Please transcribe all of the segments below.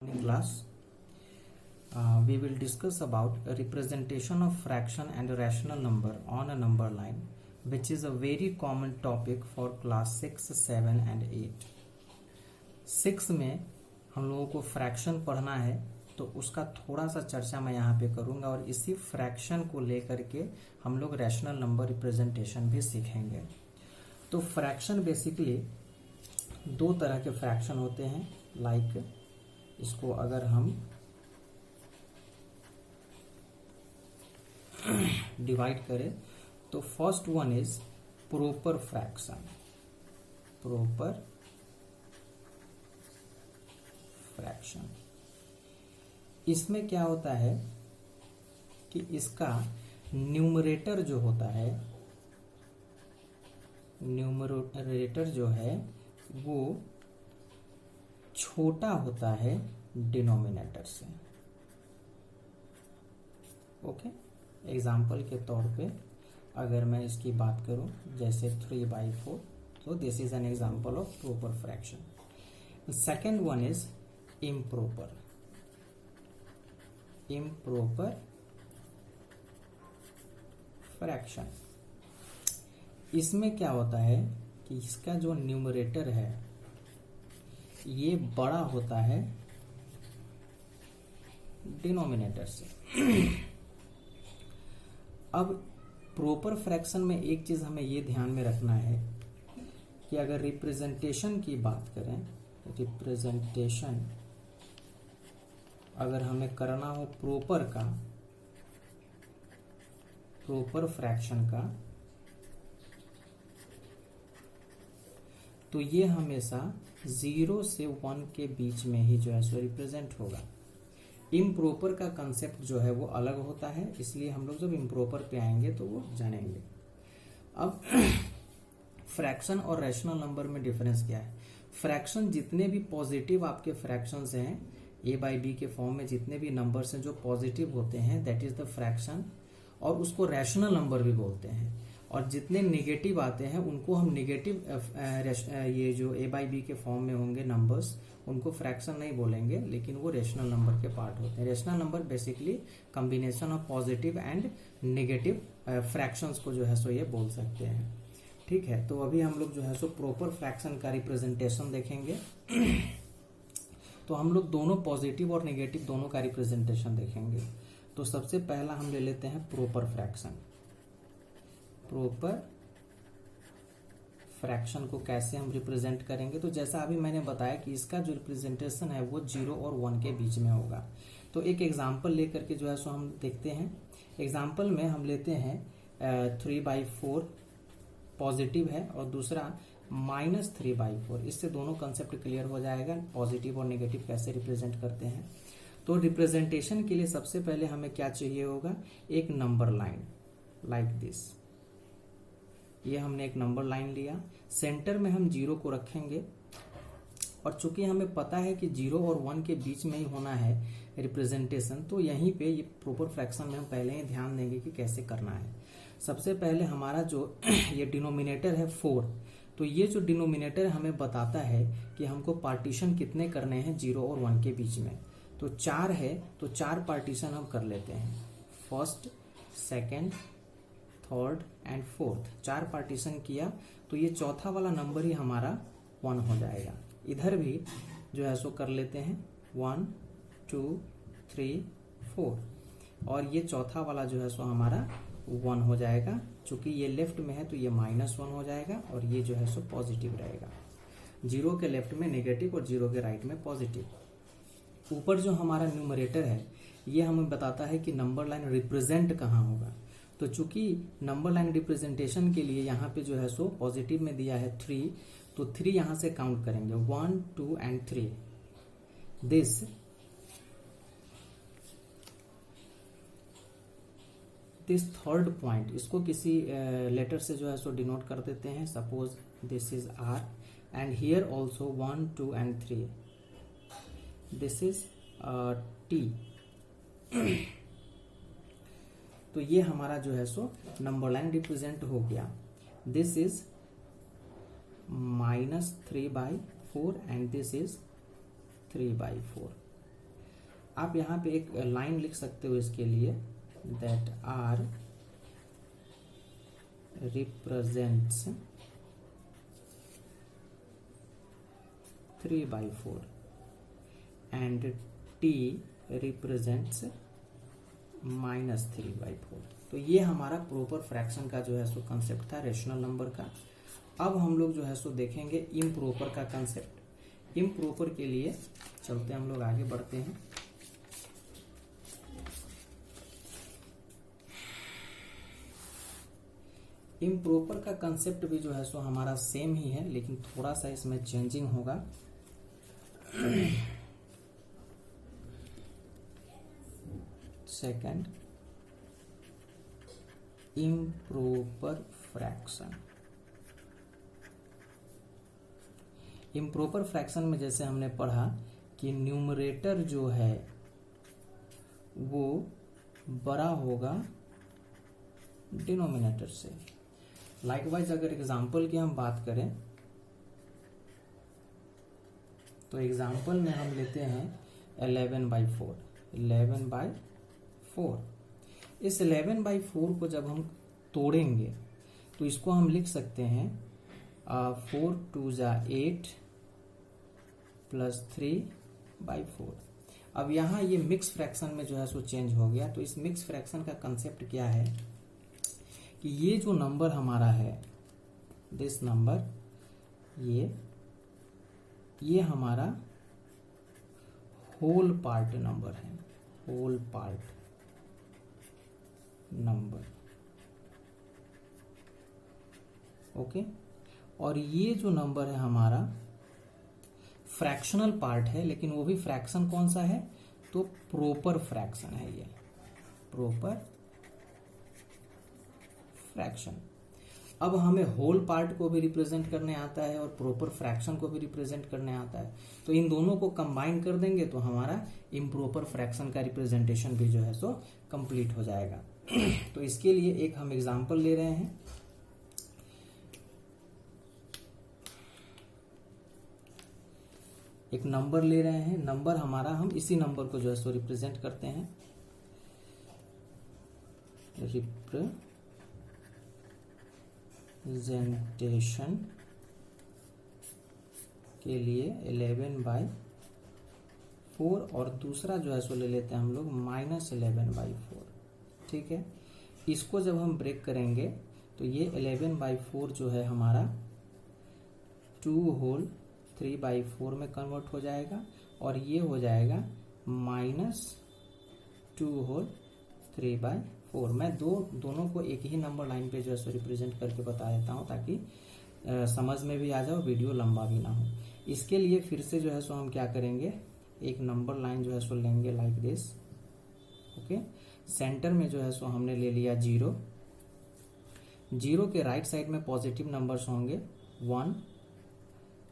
In class, we will discuss about a representation of fraction and a rational number on a number line, which is a very common topic for class 6, 7 and 8. 6 में हम लोगों को fraction पढ़ना है, तो उसका थोड़ा सा चर्चा मैं यहाँ पे करूँगा और इसी फ्रैक्शन को लेकर के हम लोग रैशनल नंबर रिप्रेजेंटेशन भी सीखेंगे। तो फ्रैक्शन बेसिकली दो तरह के फ्रैक्शन होते हैं। लाइक इसको अगर हम डिवाइड करें तो first one is proper fraction. Proper fraction इसमें क्या होता है कि इसका न्यूमरेटर जो होता है, न्यूमरेटर जो है वो छोटा होता है डिनोमिनेटर से। ओके, एग्जाम्पल के तौर पे अगर मैं इसकी बात करूं जैसे 3/4, तो this is an example of proper fraction. Second one is improper. Improper fraction इसमें क्या होता है कि इसका जो न्यूमरेटर है ये बड़ा होता है डिनोमिनेटर से। अब प्रॉपर फ्रैक्शन में एक चीज हमें ये ध्यान में रखना है कि अगर रिप्रेजेंटेशन की बात करें, रिप्रेजेंटेशन अगर हमें करना हो प्रॉपर का, प्रॉपर फ्रैक्शन का, तो ये हमेशा 0 से 1 के बीच में ही जो है सो रिप्रेजेंट होगा। इम्प्रॉपर का कंसेप्ट जो है वो अलग होता है, इसलिए हम लोग जब इम्प्रॉपर पे आएंगे तो वो जानेंगे। अब फ्रैक्शन और रैशनल नंबर में डिफरेंस क्या है? फ्रैक्शन जितने भी पॉजिटिव आपके फ्रैक्शंस हैं a/b के फॉर्म में, जितने भी नंबर्स हैं जो पॉजिटिव होते हैं, दैट इज द फ्रैक्शन, और उसको रैशनल नंबर भी बोलते हैं। और जितने नेगेटिव आते हैं उनको हम नेगेटिव, ये जो a/b के फॉर्म में होंगे नंबर्स, उनको फ्रैक्शन नहीं बोलेंगे, लेकिन वो रेशनल नंबर के पार्ट होते हैं। Rational number basically combination of positive and negative fractions को जो है सो ये बोल सकते हैं। ठीक है, तो अभी हम लोग जो है सो प्रॉपर फ्रैक्शन का रिप्रेजेंटेशन देखेंगे। तो हम लोग दोनों पॉजिटिव और नेगेटिव दोनों का रिप्रेजेंटेशन देखेंगे। तो सबसे पहला हम ले लेते हैं प्रॉपर फ्रैक्शन। प्रॉपर फ्रैक्शन को कैसे हम रिप्रेजेंट करेंगे? तो जैसा अभी मैंने बताया कि इसका जो रिप्रेजेंटेशन है वो 0 और 1 के बीच में होगा। तो एक एग्जांपल लेकर के जो है सो हम देखते हैं। एग्जांपल में हम लेते हैं 3/4 पॉजिटिव है और दूसरा -3/4। इससे दोनों कंसेप्ट क्लियर हो जाएगा, पॉजिटिव और नेगेटिव कैसे रिप्रेजेंट करते हैं। तो रिप्रेजेंटेशन के लिए सबसे पहले हमें क्या चाहिए होगा? एक नंबर लाइन लाइक दिस। ये हमने एक नंबर लाइन लिया, सेंटर में हम 0 को रखेंगे, और चूंकि हमें पता है कि 0 और 1 के बीच में ही होना है रिप्रेजेंटेशन, तो यहीं पे ये प्रॉपर फ्रैक्शन में हम पहले ही ध्यान देंगे कि कैसे करना है। सबसे पहले हमारा जो ये डिनोमिनेटर है 4, तो ये जो डिनोमिनेटर हमें बताता है कि हमको पार्टीशन कितने करने हैं 0 और 1 के बीच में। तो 4 है, तो 4 पार्टीशन हम कर लेते हैं, first, second, third and fourth. 4 partition किया तो ये चौथा वाला नंबर ही हमारा 1 हो जाएगा। इधर भी जो है सो कर लेते हैं 1 2 3 4, और ये चौथा वाला जो है सो हमारा 1 हो जाएगा। चूंकि ये लेफ्ट में है तो ये -1 हो जाएगा, और ये जो है सो पॉजिटिव रहेगा। 0 के लेफ्ट में नेगेटिव और 0 के राइट में पॉजिटिव। ऊपर जो हमारा न्यूमरेटर है ये हमें बताता है कि नंबर लाइन रिप्रेजेंट कहाँ होगा। तो चूंकि नंबर लाइन रिप्रेजेंटेशन के लिए यहाँ पे जो है सो पॉजिटिव में दिया है 3, तो 3 यहाँ से काउंट करेंगे 1 2 एंड 3। दिस थर्ड पॉइंट, इसको किसी लेटर से जो है सो डिनोट कर देते हैं। Suppose this is R, and here also 1 2 and 3, this is T। तो ये हमारा जो है सो नंबर लाइन रिप्रेजेंट हो गया। This is -3/4 and this is 3/4. आप यहाँ पे एक लाइन लिख सकते हो इसके लिए, that R represents 3/4 and T represents -3/4। तो ये हमारा प्रॉपर फ्रैक्शन का जो है सो कंसेप्ट था रेशनल नंबर का। अब हम लोग जो है सो देखेंगे इम्प्रॉपर का कंसेप्ट। इम्प्रॉपर के लिए चलते हम लोग आगे बढ़ते हैं। इम्प्रॉपर का कंसेप्ट भी जो है सो हमारा सेम ही है, लेकिन थोड़ा सा इसमें चेंजिंग होगा। Second, improper fraction. Improper fraction में जैसे हमने पढ़ा कि न्यूमरेटर जो है वो बड़ा होगा डिनोमिनेटर से। लाइकवाइज अगर एग्जाम्पल की हम बात करें तो एग्जाम्पल में हम लेते हैं 11/4। 11/4, इस 11/4 को जब हम तोड़ेंगे तो इसको हम लिख सकते हैं 4 2 जा 8 + 3/4। अब यहाँ ये मिक्स फ्रैक्शन में जो है सो चेंज हो गया। तो इस मिक्स फ्रैक्शन का कंसेप्ट क्या है कि ये जो नंबर हमारा है, दिस नंबर, ये हमारा होल पार्ट नंबर है, होल पार्ट नंबर, ओके। और ये जो नंबर है हमारा फ्रैक्शनल पार्ट है, लेकिन वो भी फ्रैक्शन कौन सा है, तो प्रॉपर फ्रैक्शन है ये, प्रॉपर फ्रैक्शन। अब हमें होल पार्ट को भी रिप्रेजेंट करने आता है और प्रॉपर फ्रैक्शन को भी रिप्रेजेंट करने आता है। तो इन दोनों को कंबाइन कर देंगे तो हमारा इम्प्रॉपर फ्रैक्शन का रिप्रेजेंटेशन भी जो है सो कंप्लीट हो जाएगा। तो इसके लिए एक हम एग्जांपल ले रहे हैं। एक नंबर ले रहे हैं, नंबर हमारा, हम इसी नंबर को जो है सो रिप्रेजेंट करते हैं, रिप्रेजेंटेशन के लिए 11/4 और दूसरा जो है सो ले लेते हैं हम लोग -11/4, ठीक है। इसको जब हम ब्रेक करेंगे तो ये 11/4 जो है हमारा 2 होल 3/4 में कन्वर्ट हो जाएगा और ये हो जाएगा -2 होल 3/4। मैं दोनों को एक ही नंबर लाइन पे जो है सो रिप्रेजेंट करके बता देता हूँ ताकि समझ में भी आ जाओ, वीडियो लंबा भी ना हो। इसके लिए फिर से जो है सो हम क्या करेंगे, एक नंबर लाइन जो है सो लेंगे लाइक दिस, ओके। सेंटर में जो है सो हमने ले लिया 0। 0 के राइट साइड में पॉजिटिव नंबर्स होंगे 1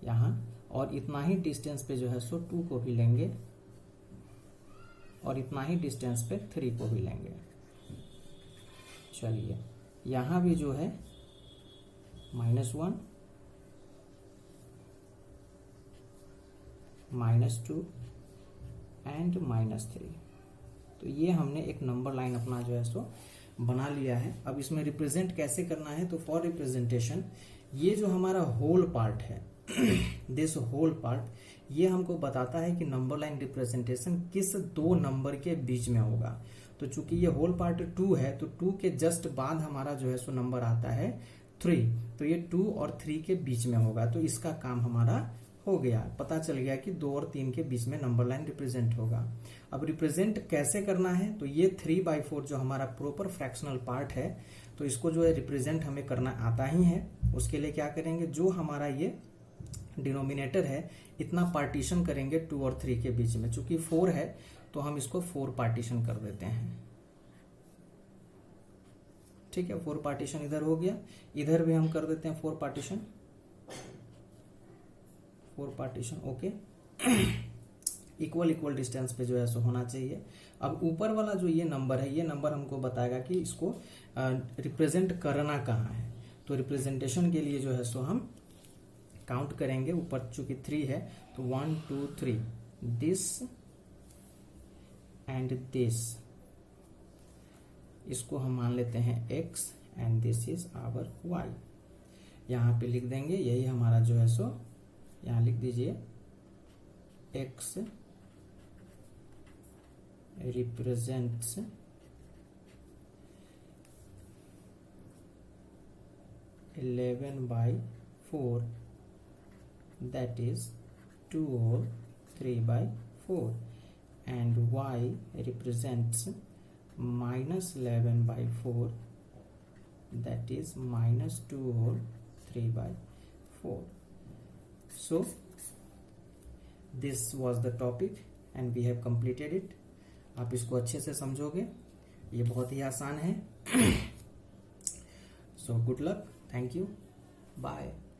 यहाँ, और इतना ही डिस्टेंस पे जो है सो 2 को भी लेंगे और इतना ही डिस्टेंस पे 3 को भी लेंगे। चलिए यहाँ भी जो है -1 -2 एंड -3। तो ये हमने एक नंबर लाइन अपना जो है सो बना लिया है। अब इसमें रिप्रेजेंट कैसे करना है, तो फॉर रिप्रेजेंटेशन ये जो हमारा होल पार्ट है, दिस होल पार्ट, ये हमको बताता है कि नंबर लाइन रिप्रेजेंटेशन किस दो नंबर के बीच में होगा। तो चूंकि ये होल पार्ट 2 है तो 2 के जस्ट बाद हमारा जो है सो नंबर आता है 3, तो ये 2 और 3 के बीच में होगा। तो इसका काम हमारा हो गया, पता चल गया कि 2 और 3 के बीच में नंबर लाइन रिप्रेजेंट होगा। अब रिप्रेजेंट कैसे करना है, तो ये 3/4 जो हमारा प्रॉपर फ्रैक्शनल पार्ट है, तो इसको जो है रिप्रेजेंट हमें करना आता ही है। उसके लिए क्या करेंगे, जो हमारा ये डिनोमिनेटर है इतना पार्टीशन करेंगे 2 और 3 के बीच में। चूंकि 4 है तो हम इसको 4 पार्टीशन कर देते हैं, ठीक है। 4 पार्टीशन इधर हो गया, इधर भी हम कर देते हैं 4 partition, 4 partition, okay. Equal distance पे जो है सो होना चाहिए। अब ऊपर वाला जो ये नंबर है, ये नंबर हमको बताएगा कि इसको रिप्रेजेंट करना कहाँ है। तो रिप्रेजेंटेशन के लिए जो है सो हम काउंट करेंगे, ऊपर चूंकि 3 है तो 1 2 3, दिस एंड दिस, इसको हम मान लेते हैं x and this is our y। यहाँ पे लिख देंगे, यही हमारा जो है सो यहाँ लिख दीजिए x represents 11/4, that is 2 whole 3/4, and y represents -11/4, that is -2 whole 3/4. So this was the topic and we have completed it. आप इसको अच्छे से समझोगे, ये बहुत ही आसान है. So good luck, thank you, bye.